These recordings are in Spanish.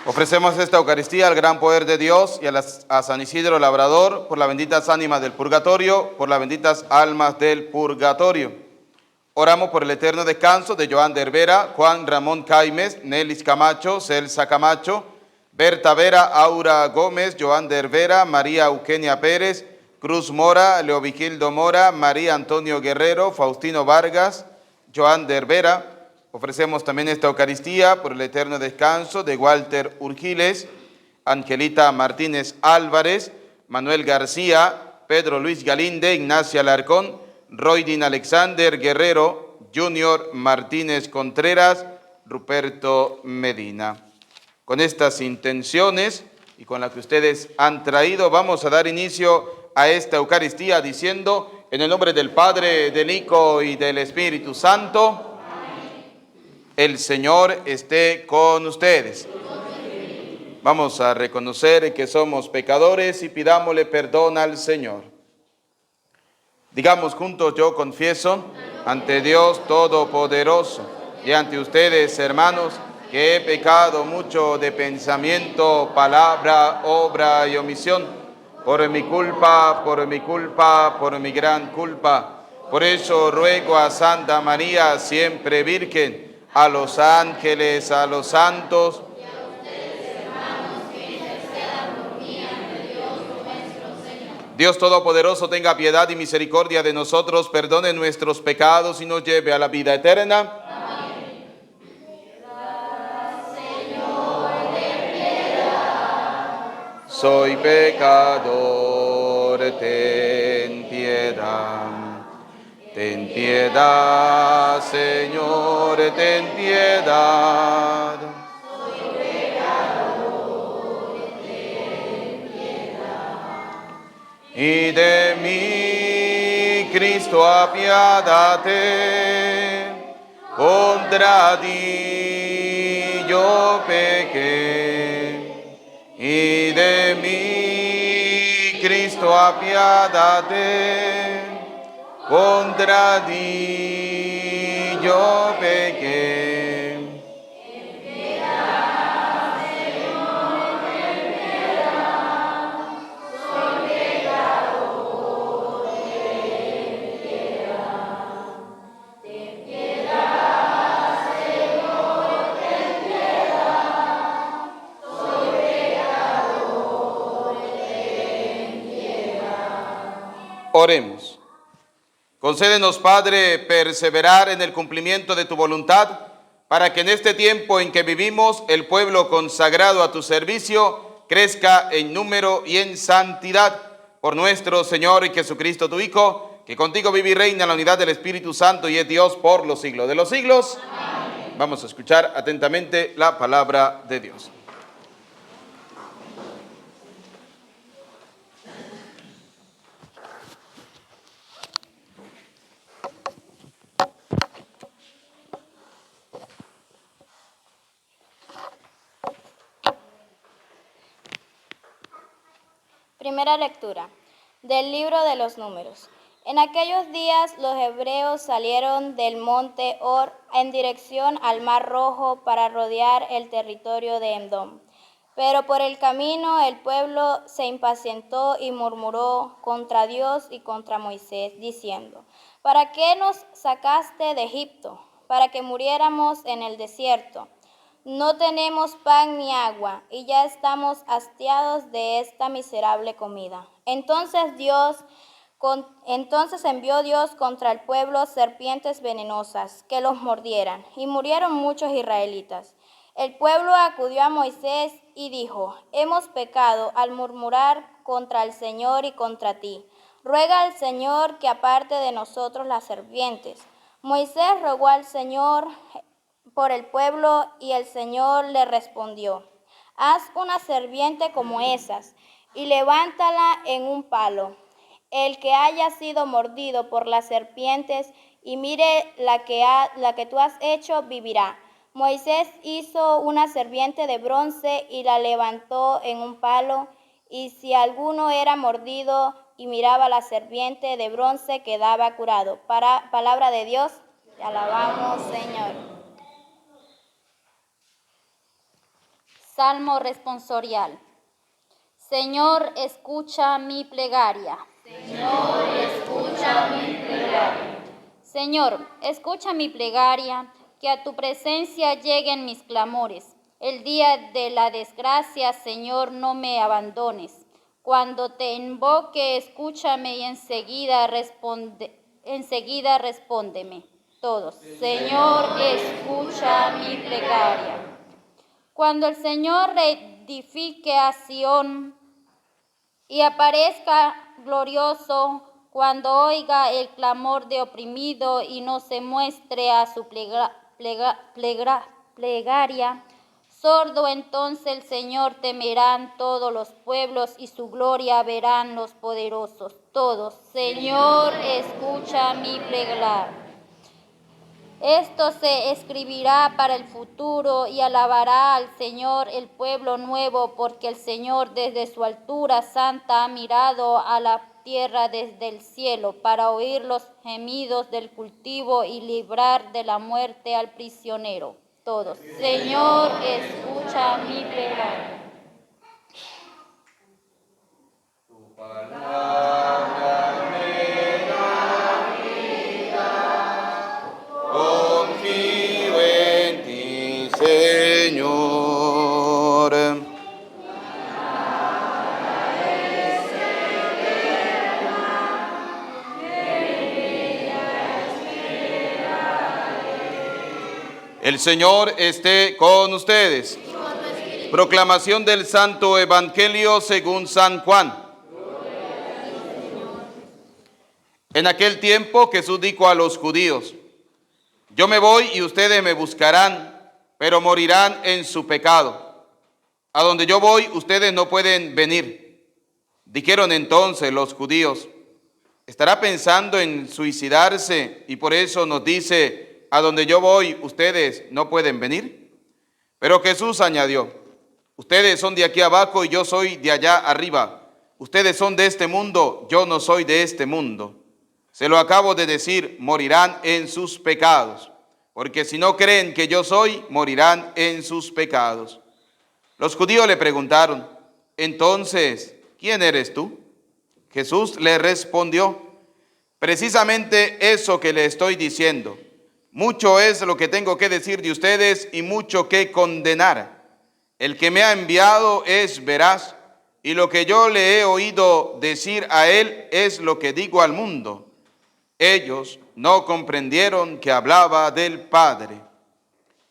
Ofrecemos esta Eucaristía al gran poder de Dios y a San Isidro Labrador, por las benditas ánimas del purgatorio, por las benditas almas del purgatorio. Oramos por el eterno descanso de Joan de Hervera, Juan Ramón Caimes, Nelis Camacho, Celsa Camacho, Berta Vera, Aura Gómez, Joan de Hervera, María Eugenia Pérez, Cruz Mora, Leovigildo Mora, María Antonio Guerrero, Faustino Vargas, Joan de Hervera. Ofrecemos también esta Eucaristía por el eterno descanso de Walter Urgiles, Angelita Martínez Álvarez, Manuel García, Pedro Luis Galinde, Ignacia Alarcón, Roydin Alexander Guerrero, Junior Martínez Contreras, Ruperto Medina. Con estas intenciones y con las que ustedes han traído, vamos a dar inicio a esta Eucaristía diciendo, en el nombre del Padre, del Hijo y del Espíritu Santo, el Señor esté con ustedes. Vamos a reconocer que somos pecadores y pidámosle perdón al Señor. Digamos juntos, yo confieso ante Dios Todopoderoso y ante ustedes, hermanos, que he pecado mucho de pensamiento, palabra, obra y omisión, por mi culpa, por mi gran culpa. Por eso ruego a Santa María, siempre Virgen, a los ángeles, a los santos, y a ustedes, hermanos, que intercedan por mí ante Dios nuestro Señor. Dios Todopoderoso tenga piedad y misericordia de nosotros, perdone nuestros pecados y nos lleve a la vida eterna. Amén. Señor, ten piedad. Soy pecador, ten piedad. Ten piedad, Señor, ten piedad. Soy pecador, ten piedad. Y de mí, Cristo, apiádate. Contra ti yo pequé. Y de mí, Cristo, apiádate. Contra ti yo pequé. Ten piedad, Señor, ten piedad. Soy pecador, ten piedad. Ten piedad, Señor, ten piedad. Soy pecador, ten piedad. Oremos. Concédenos, Padre, perseverar en el cumplimiento de tu voluntad, para que en este tiempo en que vivimos, el pueblo consagrado a tu servicio crezca en número y en santidad. Por nuestro Señor y Jesucristo, tu Hijo, que contigo vive y reina en la unidad del Espíritu Santo y es Dios por los siglos de los siglos. Amén. Vamos a escuchar atentamente la palabra de Dios. Primera lectura del libro de los Números. En aquellos días los hebreos salieron del monte Hor en dirección al Mar Rojo para rodear el territorio de Edom. Pero por el camino el pueblo se impacientó y murmuró contra Dios y contra Moisés, diciendo: ¿Para qué nos sacaste de Egipto? ¿Para que muriéramos en el desierto? No tenemos pan ni agua, y ya estamos hastiados de esta miserable comida. Entonces envió Dios contra el pueblo serpientes venenosas que los mordieran, y murieron muchos israelitas. El pueblo acudió a Moisés y dijo: hemos pecado al murmurar contra el Señor y contra ti. Ruega al Señor que aparte de nosotros las serpientes. Moisés rogó al Señor por el pueblo, y el Señor le respondió: haz una serpiente como esas y levántala en un palo. El que haya sido mordido por las serpientes y mire la que tú has hecho, vivirá. Moisés hizo una serpiente de bronce y la levantó en un palo, y si alguno era mordido y miraba la serpiente de bronce, quedaba curado. Palabra de Dios, te alabamos, Señor. Salmo responsorial. Señor, escucha mi plegaria. Señor, escucha mi plegaria. Señor, escucha mi plegaria, que a tu presencia lleguen mis clamores. El día de la desgracia, Señor, no me abandones. Cuando te invoque, escúchame y enseguida respóndeme. Todos. Señor, escucha mi plegaria. Cuando el Señor reedifique a Sión y aparezca glorioso, cuando oiga el clamor de oprimido y no se muestre a su plegaria, sordo entonces el Señor temerán todos los pueblos y su gloria verán los poderosos. Todos. Señor, escucha mi plegaria. Esto se escribirá para el futuro y alabará al Señor el pueblo nuevo, porque el Señor desde su altura santa ha mirado a la tierra desde el cielo para oír los gemidos del cultivo y librar de la muerte al prisionero. Todos. Señor, escucha mi plegaria. Tu palabra me da vida. Confío en ti, Señor. El Señor esté con ustedes. Proclamación del Santo Evangelio según San Juan. En aquel tiempo Jesús dijo a los judíos: yo me voy y ustedes me buscarán, pero morirán en su pecado. A donde yo voy, ustedes no pueden venir. Dijeron entonces los judíos: ¿estará pensando en suicidarse y por eso nos dice: a donde yo voy, ustedes no pueden venir? Pero Jesús añadió: ustedes son de aquí abajo y yo soy de allá arriba. Ustedes son de este mundo, yo no soy de este mundo. Se lo acabo de decir, morirán en sus pecados. Porque si no creen que yo soy, morirán en sus pecados. Los judíos le preguntaron: entonces, ¿quién eres tú? Jesús le respondió: precisamente eso que le estoy diciendo. Mucho es lo que tengo que decir de ustedes y mucho que condenar. El que me ha enviado es veraz, y lo que yo le he oído decir a él es lo que digo al mundo. Ellos no comprendieron que hablaba del Padre.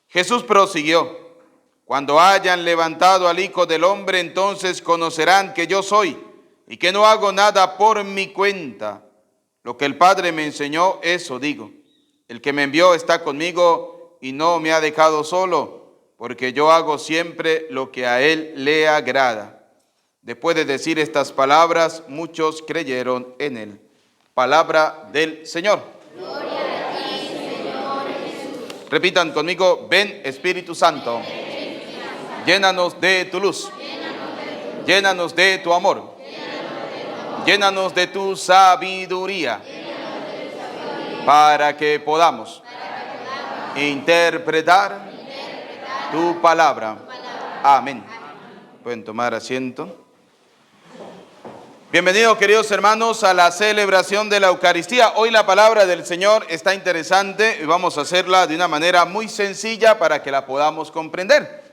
Jesús prosiguió: cuando hayan levantado al Hijo del Hombre, entonces conocerán que yo soy, y que no hago nada por mi cuenta. Lo que el Padre me enseñó, eso digo. El que me envió está conmigo y no me ha dejado solo, porque yo hago siempre lo que a él le agrada. Después de decir estas palabras, muchos creyeron en él. Palabra del Señor. Gloria a ti, Señor Jesús. Repitan conmigo: ven Espíritu Santo. Llénanos de tu luz. Llénanos de tu amor. Llénanos de tu sabiduría. Para que podamos interpretar tu palabra. Amén. Pueden tomar asiento. Bienvenidos, queridos hermanos, a la celebración de la Eucaristía. Hoy la palabra del Señor está interesante y vamos a hacerla de una manera muy sencilla para que la podamos comprender.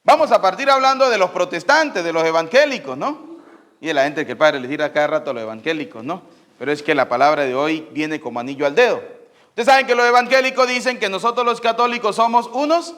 Vamos a partir hablando de los protestantes, de los evangélicos, ¿no? Y de la gente que el Padre les dirá cada rato a los evangélicos, ¿no? Pero es que la palabra de hoy viene como anillo al dedo. Ustedes saben que los evangélicos dicen que nosotros los católicos somos unos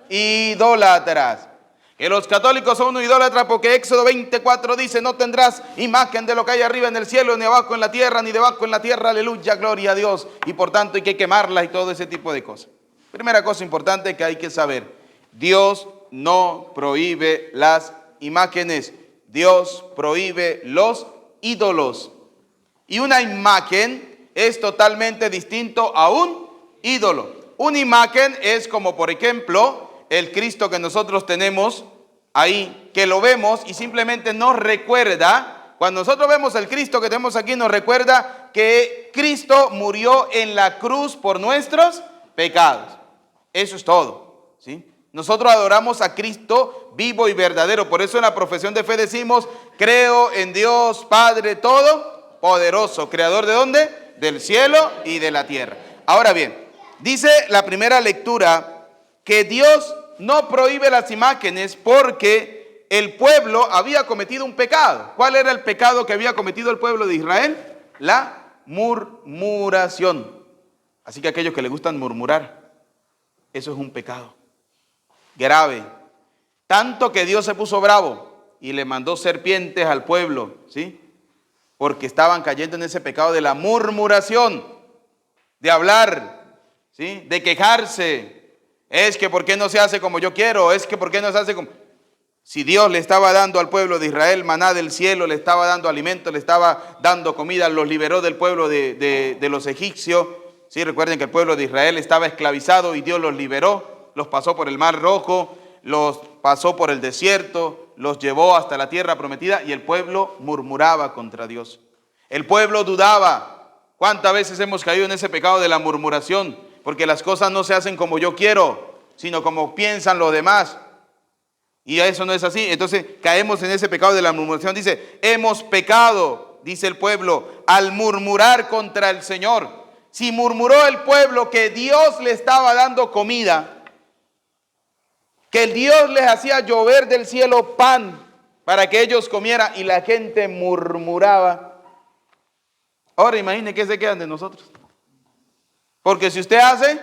idólatras. Que los católicos son unos idólatras porque Éxodo 24 dice: no tendrás imagen de lo que hay arriba en el cielo, ni abajo en la tierra, ni debajo en la tierra, aleluya, gloria a Dios. Y por tanto hay que quemarlas y todo ese tipo de cosas. Primera cosa importante que hay que saber: Dios no prohíbe las imágenes, Dios prohíbe los ídolos. Y una imagen es totalmente distinto a un ídolo. Una imagen es como, por ejemplo, el Cristo que nosotros tenemos ahí, que lo vemos y simplemente nos recuerda. Cuando nosotros vemos el Cristo que tenemos aquí, nos recuerda que Cristo murió en la cruz por nuestros pecados. Eso es todo, ¿sí? Nosotros adoramos a Cristo vivo y verdadero. Por eso en la profesión de fe decimos, creo en Dios Padre Todopoderoso. ¿Creador de dónde? Del cielo y de la tierra. Ahora bien, dice la primera lectura que Dios no prohíbe las imágenes porque el pueblo había cometido un pecado. ¿Cuál era el pecado que había cometido el pueblo de Israel? La murmuración. Así que aquellos que les gustan murmurar, eso es un pecado grave. Tanto que Dios se puso bravo y le mandó serpientes al pueblo, ¿sí? Porque estaban cayendo en ese pecado de la murmuración, de hablar, ¿sí? De quejarse. Es que ¿por qué no se hace como yo quiero? Es que ¿por qué no se hace como... Si Dios le estaba dando al pueblo de Israel maná del cielo, le estaba dando alimento, le estaba dando comida, los liberó del pueblo de los egipcios. Sí, recuerden que el pueblo de Israel estaba esclavizado y Dios los liberó, los pasó por el Mar Rojo, los pasó por el desierto, los llevó hasta la tierra prometida y el pueblo murmuraba contra Dios. El pueblo dudaba. ¿Cuántas veces hemos caído en ese pecado de la murmuración? Porque las cosas no se hacen como yo quiero, sino como piensan los demás. Y eso no es así. Entonces caemos en ese pecado de la murmuración. Dice, hemos pecado, dice el pueblo, al murmurar contra el Señor. Si murmuró el pueblo que Dios le estaba dando comida, que Dios les hacía llover del cielo pan para que ellos comieran y la gente murmuraba. Ahora imagine qué se quedan de nosotros. Porque si usted hace,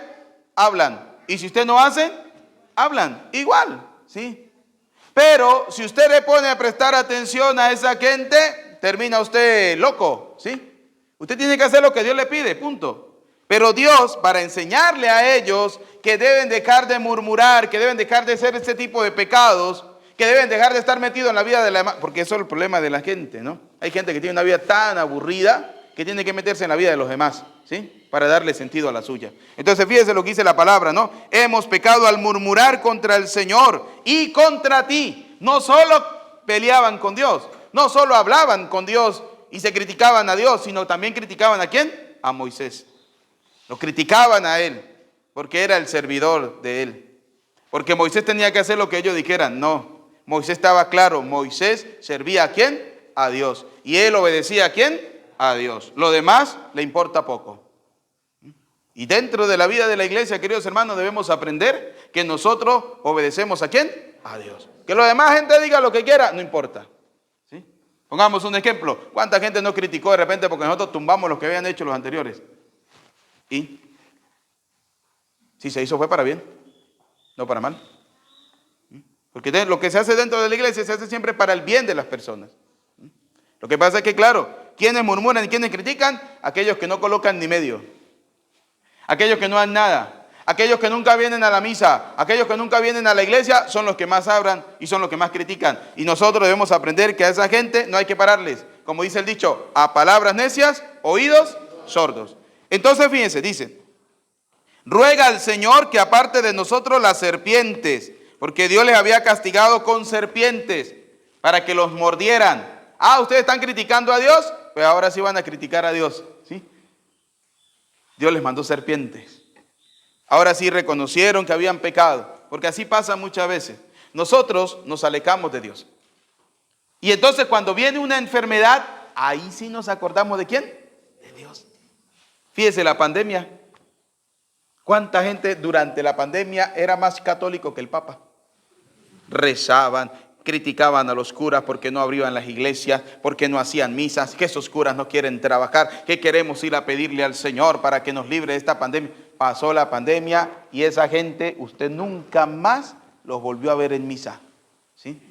hablan. Y si usted no hace, hablan. Igual, ¿sí? Pero si usted le pone a prestar atención a esa gente, termina usted loco, ¿sí? Usted tiene que hacer lo que Dios le pide, punto. Pero Dios, para enseñarle a ellos que deben dejar de murmurar, que deben dejar de hacer ese tipo de pecados, que deben dejar de estar metidos en la vida de la demás, porque eso es el problema de la gente, ¿no? Hay gente que tiene una vida tan aburrida que tiene que meterse en la vida de los demás, ¿sí? Para darle sentido a la suya. Entonces fíjese lo que dice la palabra, ¿no? Hemos pecado al murmurar contra el Señor y contra ti. No solo peleaban con Dios, no solo hablaban con Dios y se criticaban a Dios, sino también criticaban ¿a quién? A Moisés. Lo criticaban a él, porque era el servidor de él. Porque Moisés tenía que hacer lo que ellos dijeran. No, Moisés estaba claro. Moisés servía ¿a quién? A Dios. Y él obedecía ¿a quién? A Dios. Lo demás le importa poco. Y dentro de la vida de la iglesia, queridos hermanos, debemos aprender que nosotros obedecemos ¿a quién? A Dios. Que la demás gente diga lo que quiera, no importa. ¿Sí? Pongamos un ejemplo. ¿Cuánta gente no criticó de repente porque nosotros tumbamos los que habían hecho los anteriores? Y si se hizo fue para bien, no para mal. Porque lo que se hace dentro de la iglesia se hace siempre para el bien de las personas. Lo que pasa es que, claro, quienes murmuran y quienes critican, aquellos que no colocan ni medio, aquellos que no dan nada, aquellos que nunca vienen a la misa, aquellos que nunca vienen a la iglesia, son los que más hablan y son los que más critican. Y nosotros debemos aprender que a esa gente no hay que pararles. Como dice el dicho, a palabras necias, oídos sordos. Entonces fíjense, dice, ruega al Señor que aparte de nosotros las serpientes, porque Dios les había castigado con serpientes para que los mordieran. Ah, ustedes están criticando a Dios, pues ahora sí van a criticar a Dios, ¿sí? Dios les mandó serpientes. Ahora sí reconocieron que habían pecado, porque así pasa muchas veces. Nosotros nos alejamos de Dios. Y entonces cuando viene una enfermedad, ahí sí nos acordamos ¿de quién? De Dios. Fíjese la pandemia. ¿Cuánta gente durante la pandemia era más católico que el Papa? Rezaban, criticaban a los curas porque no abrían las iglesias, porque no hacían misas, que esos curas no quieren trabajar, que queremos ir a pedirle al Señor para que nos libre de esta pandemia. Pasó la pandemia y esa gente, usted nunca más los volvió a ver en misa, ¿sí?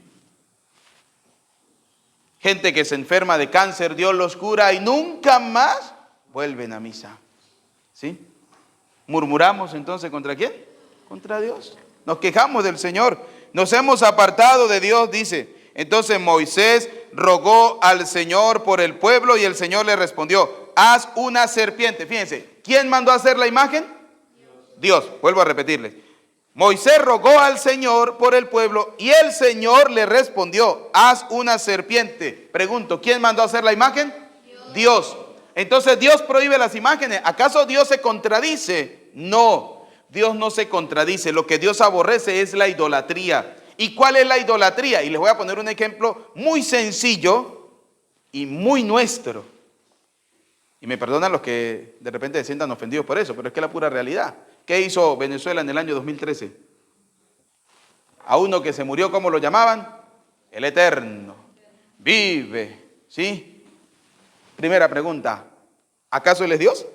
Gente que se enferma de cáncer, Dios los cura y nunca más vuelven a misa, ¿sí? Murmuramos entonces ¿contra quién? Contra Dios. Nos quejamos del Señor. Nos hemos apartado de Dios, dice. Entonces Moisés rogó al Señor por el pueblo y el Señor le respondió, haz una serpiente. Fíjense, ¿quién mandó a hacer la imagen? Dios. Vuelvo a repetirle. Moisés rogó al Señor por el pueblo y el Señor le respondió, haz una serpiente. Pregunto, ¿quién mandó a hacer la imagen? Dios. Entonces Dios prohíbe las imágenes. ¿Acaso Dios se contradice? No. Dios no se contradice. Lo que Dios aborrece es la idolatría. ¿Y cuál es la idolatría? Y les voy a poner un ejemplo muy sencillo y muy nuestro. Y me perdonan los que de repente se sientan ofendidos por eso, pero es que es la pura realidad. ¿Qué hizo Venezuela en el año 2013? A uno que se murió, ¿cómo lo llamaban? El Eterno. Vive, ¿sí? Primera pregunta, ¿acaso Él es Dios?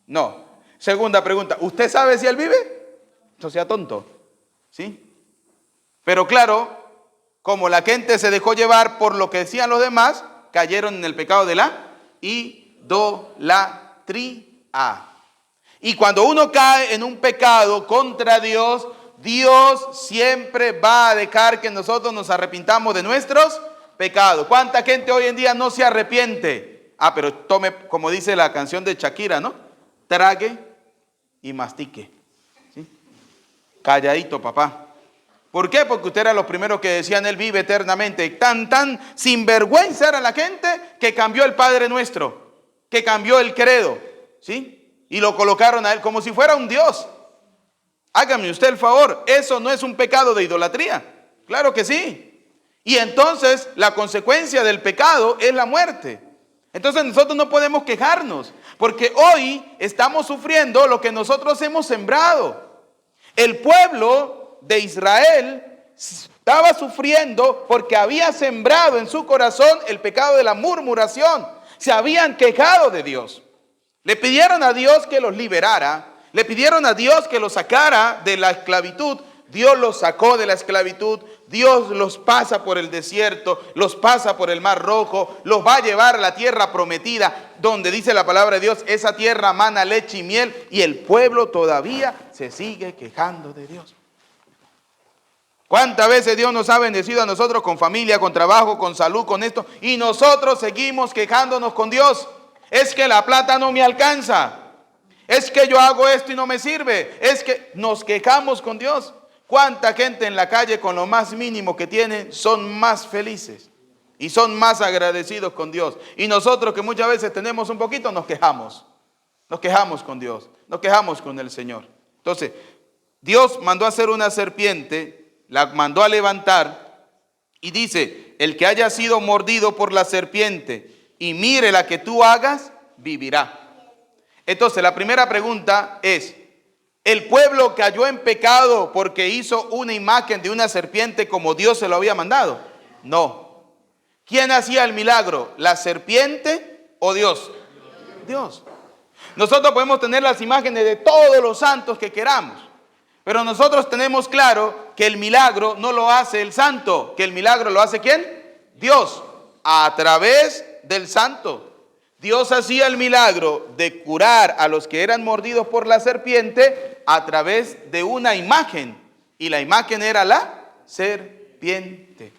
No. Segunda pregunta, ¿usted sabe si Él vive? No sea tonto, ¿sí? Pero claro, como la gente se dejó llevar por lo que decían los demás, cayeron en el pecado de la idolatría. Y cuando uno cae en un pecado contra Dios, Dios siempre va a dejar que nosotros nos arrepintamos de nuestros pecados. ¿Cuánta gente hoy en día no se arrepiente? Pero tome, como dice la canción de Shakira, ¿no? Trague y mastique, ¿sí? Calladito, papá. ¿Por qué? Porque usted era los primeros que decían, Él vive eternamente. Tan sinvergüenza era la gente que cambió el Padre Nuestro, que cambió el credo, ¿sí? Y lo colocaron a Él como si fuera un Dios. Hágame usted el favor, ¿eso no es un pecado de idolatría? Claro que sí. Y entonces la consecuencia del pecado es la muerte. Entonces nosotros no podemos quejarnos, porque hoy estamos sufriendo lo que nosotros hemos sembrado. El pueblo de Israel estaba sufriendo porque había sembrado en su corazón el pecado de la murmuración. Se habían quejado de Dios. Le pidieron a Dios que los liberara. Le pidieron a Dios que los sacara de la esclavitud. Dios los sacó de la esclavitud. Dios los pasa por el desierto, los pasa por el mar rojo, los va a llevar a la tierra prometida, donde dice la palabra de Dios, esa tierra mana leche y miel, y el pueblo todavía se sigue quejando de Dios. ¿Cuántas veces Dios nos ha bendecido a nosotros con familia, con trabajo, con salud, con esto? Y nosotros seguimos quejándonos con Dios. Es que la plata no me alcanza. Es que yo hago esto y no me sirve. Es que nos quejamos con Dios. ¿Cuánta gente en la calle con lo más mínimo que tienen son más felices y son más agradecidos con Dios? Y nosotros que muchas veces tenemos un poquito, nos quejamos. Nos quejamos con Dios, nos quejamos con el Señor. Entonces, Dios mandó a hacer una serpiente, la mandó a levantar y dice, el que haya sido mordido por la serpiente y mire la que tú hagas, vivirá. Entonces, la primera pregunta es, ¿el pueblo cayó en pecado porque hizo una imagen de una serpiente como Dios se lo había mandado? No. ¿Quién hacía el milagro? ¿La serpiente o Dios? Dios. Nosotros podemos tener las imágenes de todos los santos que queramos, pero nosotros tenemos claro que el milagro no lo hace el santo, que el milagro lo hace ¿quién? Dios, a través del santo. Dios hacía el milagro de curar a los que eran mordidos por la serpiente a través de una imagen. Y la imagen era la serpiente.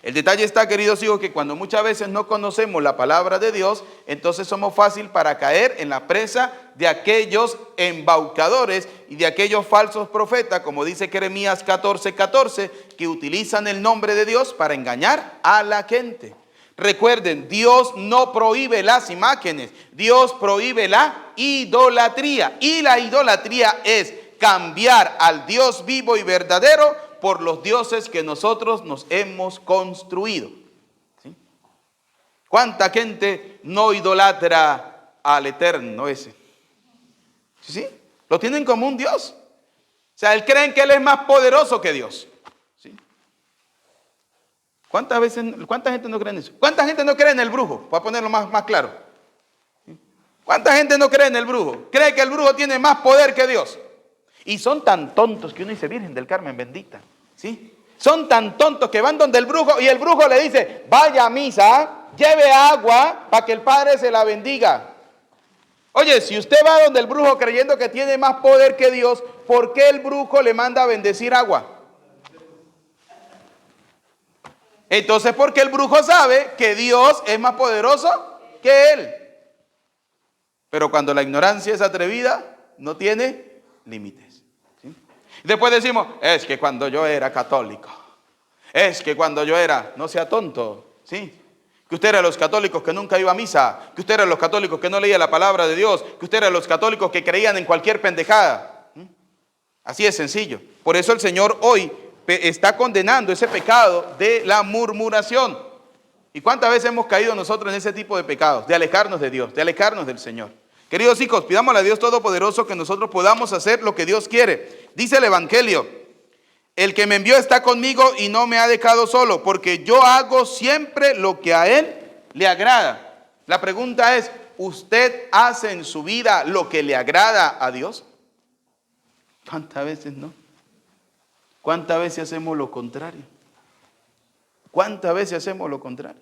El detalle está, queridos hijos, que cuando muchas veces no conocemos la palabra de Dios, entonces somos fácil para caer en la presa de aquellos embaucadores y de aquellos falsos profetas, como dice Jeremías 14:14, que utilizan el nombre de Dios para engañar a la gente. Recuerden, Dios no prohíbe las imágenes, Dios prohíbe la idolatría. Y la idolatría es cambiar al Dios vivo y verdadero por los dioses que nosotros nos hemos construido. ¿Sí? ¿Cuánta gente no idolatra al Eterno ese? ¿Sí? Lo tienen como un Dios. O sea, creen que Él es más poderoso que Dios. ¿Cuánta gente no cree en eso? ¿Cuánta gente no cree en el brujo? Para ponerlo más claro. ¿Cuánta gente no cree en el brujo? Cree que el brujo tiene más poder que Dios. Y son tan tontos que uno dice, Virgen del Carmen bendita. ¿Sí? Son tan tontos que van donde el brujo y el brujo le dice, vaya a misa, lleve agua para que el Padre se la bendiga. Oye, si usted va donde el brujo creyendo que tiene más poder que Dios, ¿por qué el brujo le manda a bendecir agua? Entonces, porque el brujo sabe que Dios es más poderoso que él. Pero cuando la ignorancia es atrevida, no tiene límites. ¿Sí? Después decimos, es que cuando yo era católico, es que cuando yo era, no sea tonto, ¿sí? Que usted era de los católicos que nunca iba a misa, que usted era de los católicos que no leía la palabra de Dios, que usted era de los católicos que creían en cualquier pendejada. ¿Sí? Así es sencillo. Por eso el Señor hoy está condenando ese pecado de la murmuración. ¿Y cuántas veces hemos caído nosotros en ese tipo de pecados? De alejarnos de Dios, de alejarnos del Señor. Queridos hijos, pidámosle a Dios Todopoderoso que nosotros podamos hacer lo que Dios quiere. Dice el Evangelio: el que me envió está conmigo y no me ha dejado solo, porque yo hago siempre lo que a Él le agrada. La pregunta es, ¿usted hace en su vida lo que le agrada a Dios? ¿Cuántas veces no? ¿Cuántas veces hacemos lo contrario? ¿Cuántas veces hacemos lo contrario?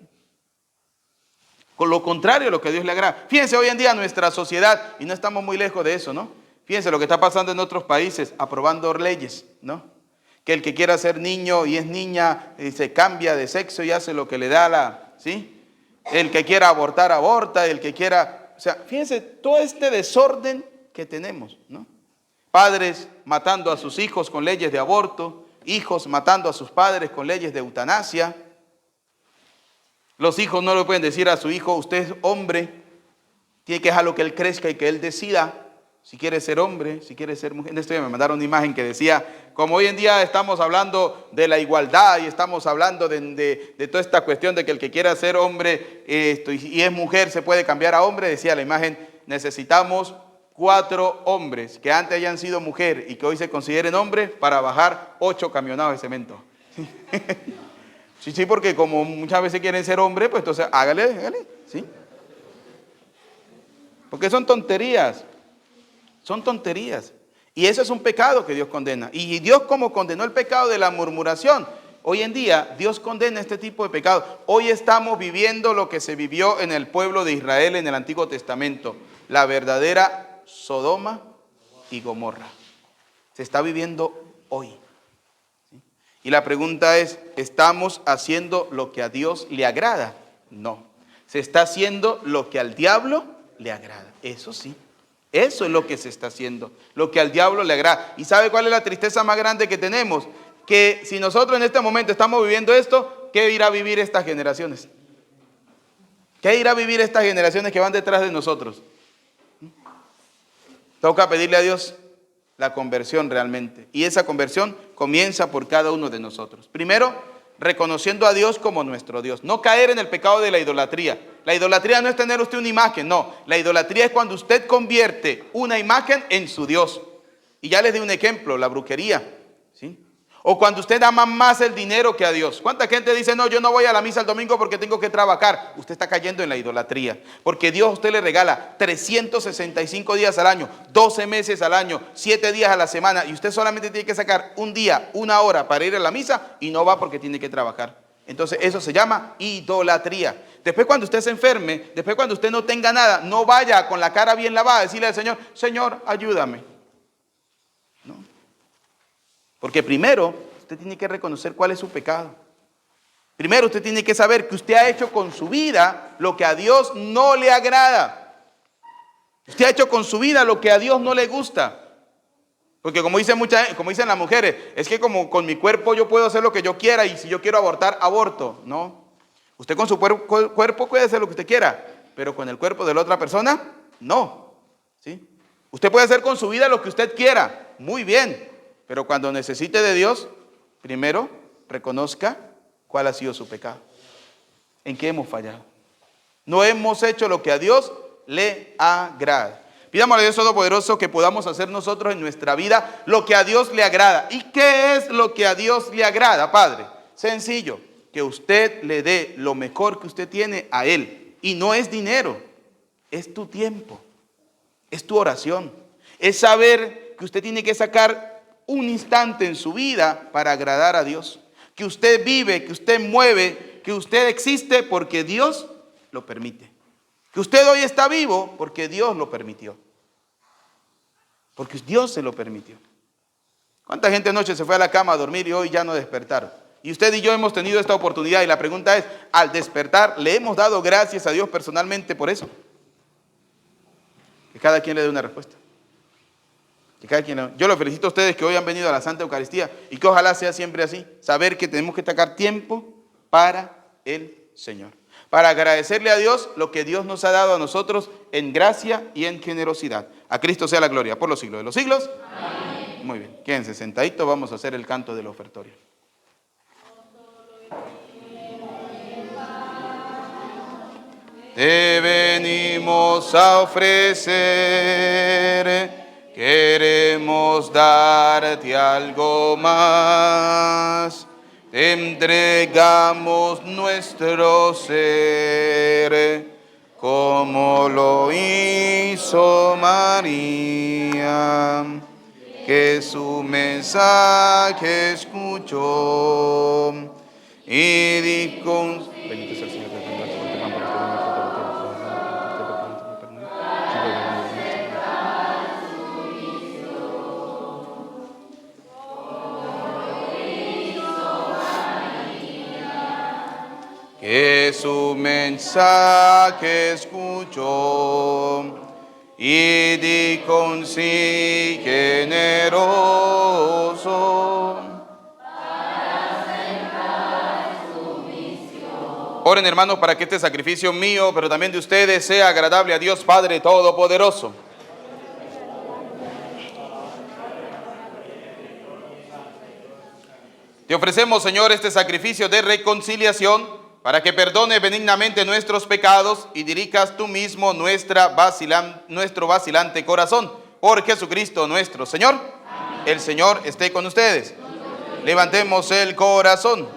Con lo contrario a lo que a Dios le agrada. Fíjense hoy en día nuestra sociedad, y no estamos muy lejos de eso, ¿no? Fíjense lo que está pasando en otros países, aprobando leyes, ¿no? Que el que quiera ser niño y es niña, se cambia de sexo y hace lo que le da ¿sí? El que quiera abortar, aborta, el que quiera... O sea, fíjense todo este desorden que tenemos, ¿no? Padres matando a sus hijos con leyes de aborto, hijos matando a sus padres con leyes de eutanasia. Los hijos no le pueden decir a su hijo, usted es hombre, tiene que dejarlo que él crezca y que él decida si quiere ser hombre, si quiere ser mujer. En esto ya me mandaron una imagen que decía, como hoy en día estamos hablando de la igualdad y estamos hablando de toda esta cuestión de que el que quiera ser hombre y es mujer se puede cambiar a hombre, decía la imagen, necesitamos 4 hombres que antes hayan sido mujer y que hoy se consideren hombres para bajar 8 camionados de cemento. Sí, porque como muchas veces quieren ser hombres, pues entonces hágale, ¿sí? Porque son tonterías. Son tonterías. Y eso es un pecado que Dios condena. Y Dios, como condenó el pecado de la murmuración, hoy en día Dios condena este tipo de pecados. Hoy estamos viviendo lo que se vivió en el pueblo de Israel en el Antiguo Testamento. La verdadera Sodoma y Gomorra. Se está viviendo hoy. Y la pregunta es, ¿estamos haciendo lo que a Dios le agrada? No. Se está haciendo lo que al diablo le agrada. Eso sí. Eso es lo que se está haciendo, lo que al diablo le agrada. ¿Y sabe cuál es la tristeza más grande que tenemos? Que si nosotros en este momento estamos viviendo esto, ¿qué irá a vivir estas generaciones? ¿Qué irá a vivir estas generaciones que van detrás de nosotros? Toca pedirle a Dios la conversión realmente. Y esa conversión comienza por cada uno de nosotros. Primero, reconociendo a Dios como nuestro Dios. No caer en el pecado de la idolatría. La idolatría no es tener usted una imagen, no. La idolatría es cuando usted convierte una imagen en su Dios. Y ya les di un ejemplo, la brujería, ¿sí? O cuando usted ama más el dinero que a Dios. ¿Cuánta gente dice, no, yo no voy a la misa el domingo porque tengo que trabajar? Usted está cayendo en la idolatría. Porque Dios a usted le regala 365 días al año, 12 meses al año, 7 días a la semana. Y usted solamente tiene que sacar un día, 1 hora para ir a la misa y no va porque tiene que trabajar. Entonces eso se llama idolatría. Después cuando usted se enferme, después cuando usted no tenga nada, no vaya con la cara bien lavada a decirle al Señor, Señor, ayúdame. ¿No? Porque primero usted tiene que reconocer cuál es su pecado. Primero usted tiene que saber que usted ha hecho con su vida lo que a Dios no le agrada. Usted ha hecho con su vida lo que a Dios no le gusta. Porque como dicen las mujeres, es que como con mi cuerpo yo puedo hacer lo que yo quiera y si yo quiero abortar, aborto. No. Usted con su cuerpo puede hacer lo que usted quiera, pero con el cuerpo de la otra persona, no. ¿Sí? Usted puede hacer con su vida lo que usted quiera, muy bien. Pero cuando necesite de Dios, primero reconozca cuál ha sido su pecado. ¿En qué hemos fallado? No hemos hecho lo que a Dios le agrada. Pidamos a Dios Todopoderoso que podamos hacer nosotros en nuestra vida lo que a Dios le agrada. ¿Y qué es lo que a Dios le agrada, Padre? Sencillo, que usted le dé lo mejor que usted tiene a Él. Y no es dinero, es tu tiempo, es tu oración. Es saber que usted tiene que sacar un instante en su vida para agradar a Dios. Que usted vive, que usted mueve, que usted existe porque Dios lo permite. Que usted hoy está vivo porque Dios lo permitió. Porque Dios se lo permitió. ¿Cuánta gente anoche se fue a la cama a dormir y hoy ya no despertaron? Y usted y yo hemos tenido esta oportunidad y la pregunta es, al despertar, ¿le hemos dado gracias a Dios personalmente por eso? Que cada quien le dé una respuesta. Yo los felicito a ustedes que hoy han venido a la Santa Eucaristía y que ojalá sea siempre así. Saber que tenemos que sacar tiempo para el Señor. Para agradecerle a Dios lo que Dios nos ha dado a nosotros en gracia y en generosidad. A Cristo sea la gloria por los siglos de los siglos. Amén. Muy bien, quédense sentaditos, vamos a hacer el canto del ofertorio. Te venimos a ofrecer, queremos darte algo más. Te entregamos nuestro ser, como lo hizo María, que su mensaje escuchó y dijo: bendito es el Señor de la tierra, porque pan para usted, que su mensaje escuchó y di con sí generoso. Oren, hermanos, para que este sacrificio mío, pero también de ustedes, sea agradable a Dios Padre Todopoderoso. Te ofrecemos, Señor, este sacrificio de reconciliación para que perdone benignamente nuestros pecados y dirijas tú mismo nuestro vacilante corazón. Por Jesucristo nuestro Señor. Amén. El Señor esté con ustedes. Levantemos el corazón.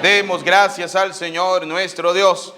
Demos gracias al Señor nuestro Dios.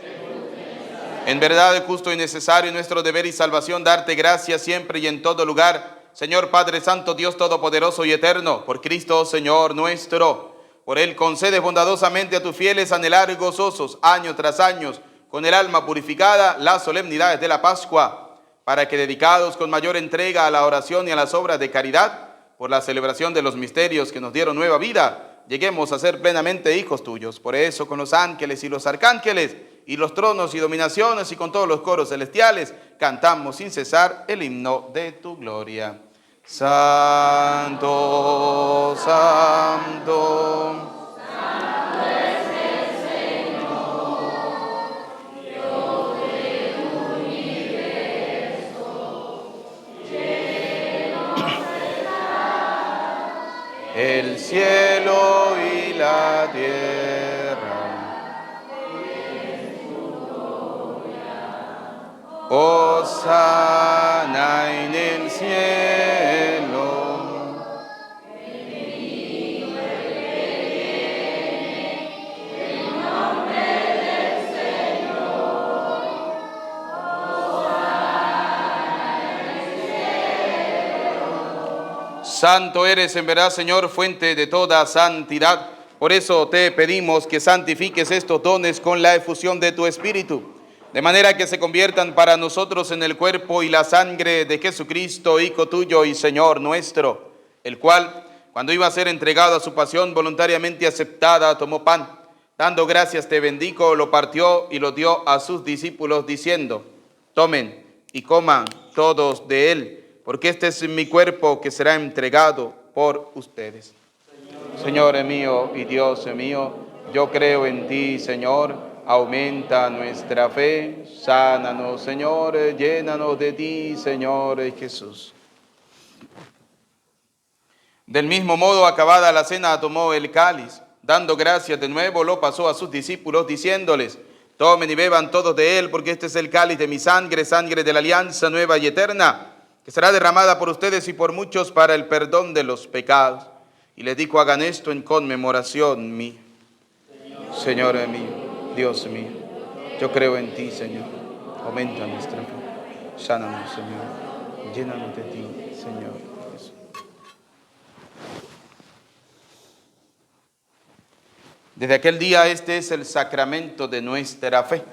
En verdad es justo y necesario nuestro deber y salvación darte gracias siempre y en todo lugar, Señor Padre Santo, Dios Todopoderoso y Eterno, por Cristo Señor nuestro. Por Él concedes bondadosamente a tus fieles anhelar gozosos, año tras año, con el alma purificada, las solemnidades de la Pascua, para que, dedicados con mayor entrega a la oración y a las obras de caridad, por la celebración de los misterios que nos dieron nueva vida, lleguemos a ser plenamente hijos tuyos. Por eso, con los ángeles y los arcángeles, y los tronos y dominaciones, y con todos los coros celestiales, cantamos sin cesar el himno de tu gloria. Santo, santo. El cielo y la tierra. Hosana en el cielo. Santo eres en verdad, Señor, fuente de toda santidad. Por eso te pedimos que santifiques estos dones con la efusión de tu Espíritu, de manera que se conviertan para nosotros en el cuerpo y la sangre de Jesucristo, Hijo tuyo y Señor nuestro, el cual, cuando iba a ser entregado a su pasión voluntariamente aceptada, tomó pan, dando gracias te bendijo, lo partió y lo dio a sus discípulos, diciendo: tomen y coman todos de él, porque este es mi cuerpo que será entregado por ustedes. Señor mío y Dios mío, yo creo en ti, Señor, aumenta nuestra fe, sánanos, Señor, llénanos de ti, Señor Jesús. Del mismo modo, acabada la cena, tomó el cáliz, dando gracias de nuevo, lo pasó a sus discípulos, diciéndoles: tomen y beban todos de él, porque este es el cáliz de mi sangre, sangre de la alianza nueva y eterna, que será derramada por ustedes y por muchos para el perdón de los pecados. Y les dijo: hagan esto en conmemoración mía. Señor mío, Dios mío, yo creo en ti, Señor. Aumenta nuestra fe. Sánanos, Señor. Llénanos de ti, Señor Jesús. Desde aquel día este es el sacramento de nuestra fe.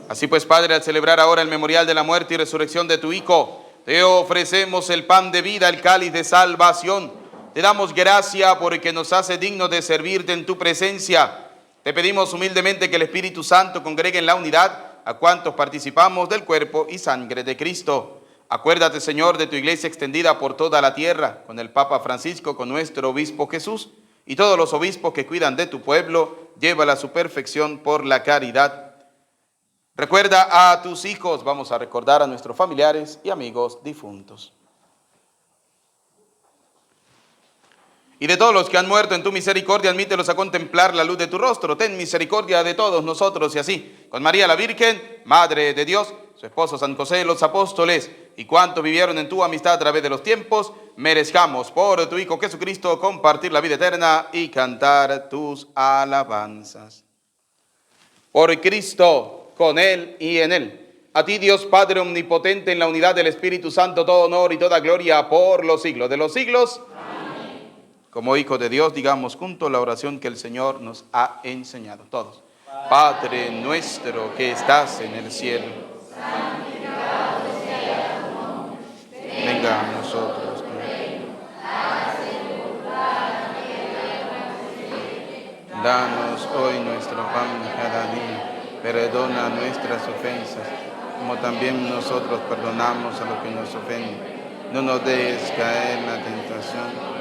Así pues, Padre, al celebrar ahora el memorial de la muerte y resurrección de tu Hijo, te ofrecemos el pan de vida, el cáliz de salvación. Te damos gracia porque nos hace dignos de servirte en tu presencia. Te pedimos humildemente que el Espíritu Santo congregue en la unidad a cuantos participamos del cuerpo y sangre de Cristo. Acuérdate, Señor, de tu iglesia extendida por toda la tierra, con el Papa Francisco, con nuestro obispo Jesús, y todos los obispos que cuidan de tu pueblo, llévala a su perfección por la caridad. Recuerda a tus hijos, vamos a recordar a nuestros familiares y amigos difuntos. Y de todos los que han muerto en tu misericordia, admítelos a contemplar la luz de tu rostro. Ten misericordia de todos nosotros y así, con María la Virgen, Madre de Dios, su esposo San José, los apóstoles y cuantos vivieron en tu amistad a través de los tiempos, merezcamos por tu Hijo Jesucristo compartir la vida eterna y cantar tus alabanzas. Por Cristo, con Él y en Él. A ti, Dios Padre omnipotente, en la unidad del Espíritu Santo, todo honor y toda gloria por los siglos de los siglos. Como hijos de Dios, digamos juntos la oración que el Señor nos ha enseñado. Todos. Padre nuestro que estás en el cielo, santificado sea tu nombre. Venga a nosotros tu reino. Hágase tu voluntad en la tierra como en el cielo. Danos hoy nuestro pan de cada día. Perdona nuestras ofensas, como también nosotros perdonamos a los que nos ofenden. No nos dejes caer en la tentación.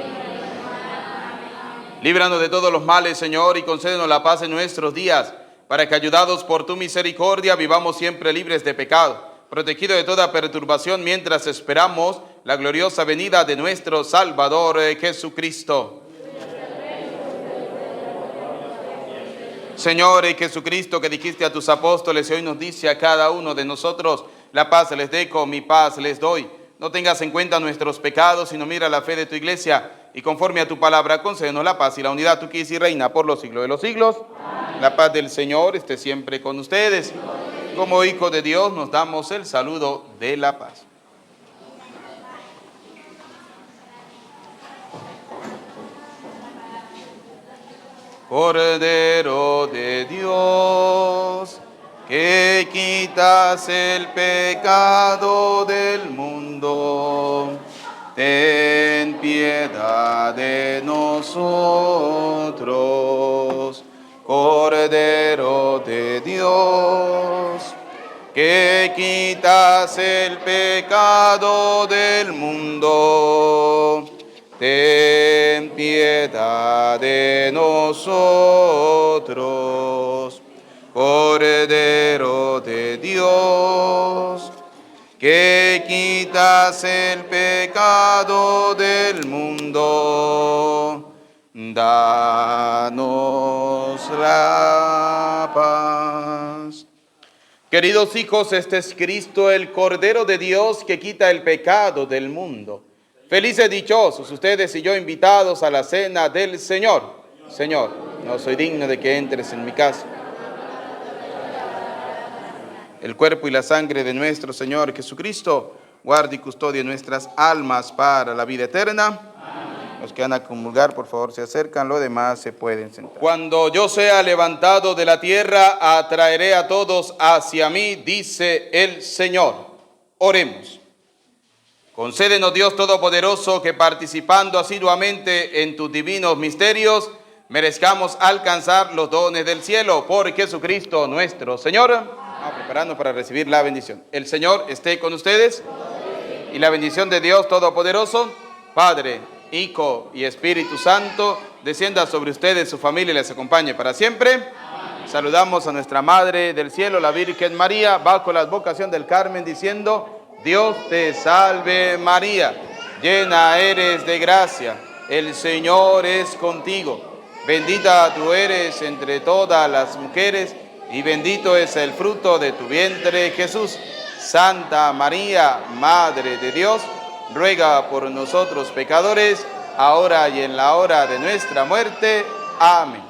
Líbranos de todos los males, Señor, y concédenos la paz en nuestros días, para que, ayudados por tu misericordia, vivamos siempre libres de pecado, protegidos de toda perturbación, mientras esperamos la gloriosa venida de nuestro Salvador Jesucristo. Señor Jesucristo, que dijiste a tus apóstoles y hoy nos dice a cada uno de nosotros, la paz les dejo, mi paz les doy. No tengas en cuenta nuestros pecados, sino mira la fe de tu iglesia, y conforme a tu palabra, concédenos la paz y la unidad, tú que eres y reina por los siglos de los siglos. Amén. La paz del Señor esté siempre con ustedes. Como hijos de Dios, nos damos el saludo de la paz. Cordero de Dios, que quitas el pecado del mundo, ten piedad de nosotros. Cordero de Dios, que quitas el pecado del mundo, ten piedad de nosotros. Cordero de Dios, que quitas el pecado del mundo, danos la paz. Queridos hijos, este es Cristo, el Cordero de Dios, que quita el pecado del mundo. Felices, dichosos ustedes y yo, invitados a la cena del Señor. Señor, no soy digno de que entres en mi casa. El cuerpo y la sangre de nuestro Señor Jesucristo guarde y custodie nuestras almas para la vida eterna. Amén. Los que van a comulgar, por favor, se acercan, los demás se pueden sentar. Cuando yo sea levantado de la tierra, atraeré a todos hacia mí, dice el Señor. Oremos. Concédenos, Dios Todopoderoso, que participando asiduamente en tus divinos misterios, merezcamos alcanzar los dones del cielo por Jesucristo nuestro Señor. Vamos prepararnos para recibir la bendición. El Señor esté con ustedes y la bendición de Dios Todopoderoso, Padre, Hijo y Espíritu Santo, descienda sobre ustedes, su familia y les acompañe para siempre. Amén. Saludamos a nuestra Madre del Cielo, la Virgen María, bajo la advocación del Carmen, diciendo: Dios te salve María, llena eres de gracia, el Señor es contigo. Bendita tú eres entre todas las mujeres, y bendito es el fruto de tu vientre, Jesús. Santa María, Madre de Dios, ruega por nosotros pecadores, ahora y en la hora de nuestra muerte. Amén.